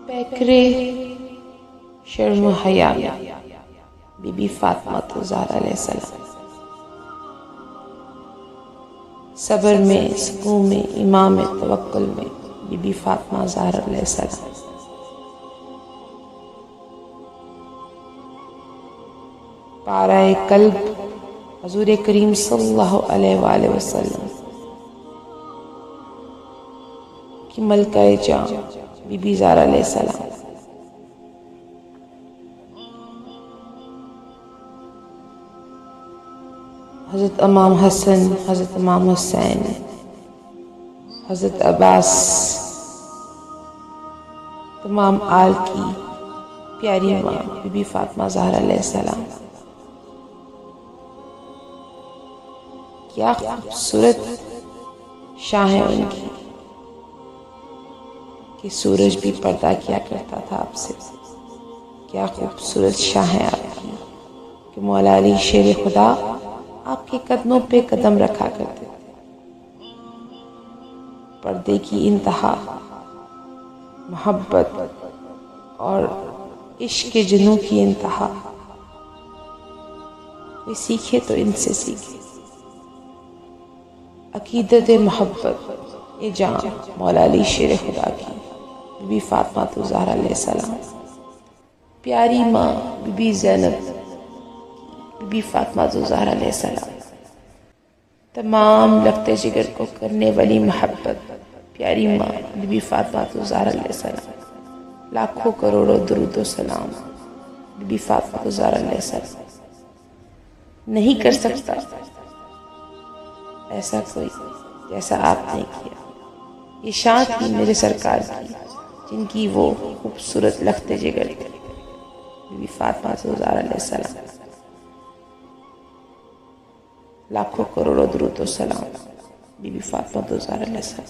پیکرے شرم و حیا میں بی بی فاطمہ الزہرا علیہ السلام، صبر میں، سکون میں، ایمان میں، توکل میں بی بی فاطمہ الزہرا علیہ السلام، پارہ قلب حضور کریم صلی اللہ علیہ وآلہ وسلم کی ملکہ جان بی بی زہرا علیہ السلام، حضرت امام حسن، حضرت امام حسین، حضرت عباس، تمام آل کی پیاری ماں بی بی فاطمہ زہرا علیہ السلام، کیا خوبصورت شاہ ہے ان کی کہ سورج بھی پردہ کیا کرتا تھا آپ سے. کیا خوبصورت شاہ ہے آپ کی کہ مولا علی شیر خدا آپ کے قدموں پہ قدم رکھا کرتے تھے. پردے کی انتہا، محبت اور عشق کے جنوں کی انتہا. کوئی سیکھے تو ان سے سیکھے. عقیدت محبت یہ جان مولا علی شیر خدا کی بی بی فاطمہ الزہرا علیہ السلام، پیاری ماں بی بی زینب بی بی فاطمہ الزہرا علیہ السلام، تمام لگتے جگر کو کرنے والی محبت پیاری ماں بی بی فاطمہ الزہرا علیہ السلام. لاکھوں کروڑوں درود و سلام بی بی فاطمہ الزہرا علیہ السلام. نہیں کر سکتا ایسا کوئی جیسا آپ نے کیا. یہ شان تھی میرے سرکار کی جن کی وہ خوبصورت لخت جگر تھے بی بی فاطمہ الزہرا علیہ السلام. لاکھوں کروڑوں درود و سلام بی بی فاطمہ الزہرا علیہ السلام.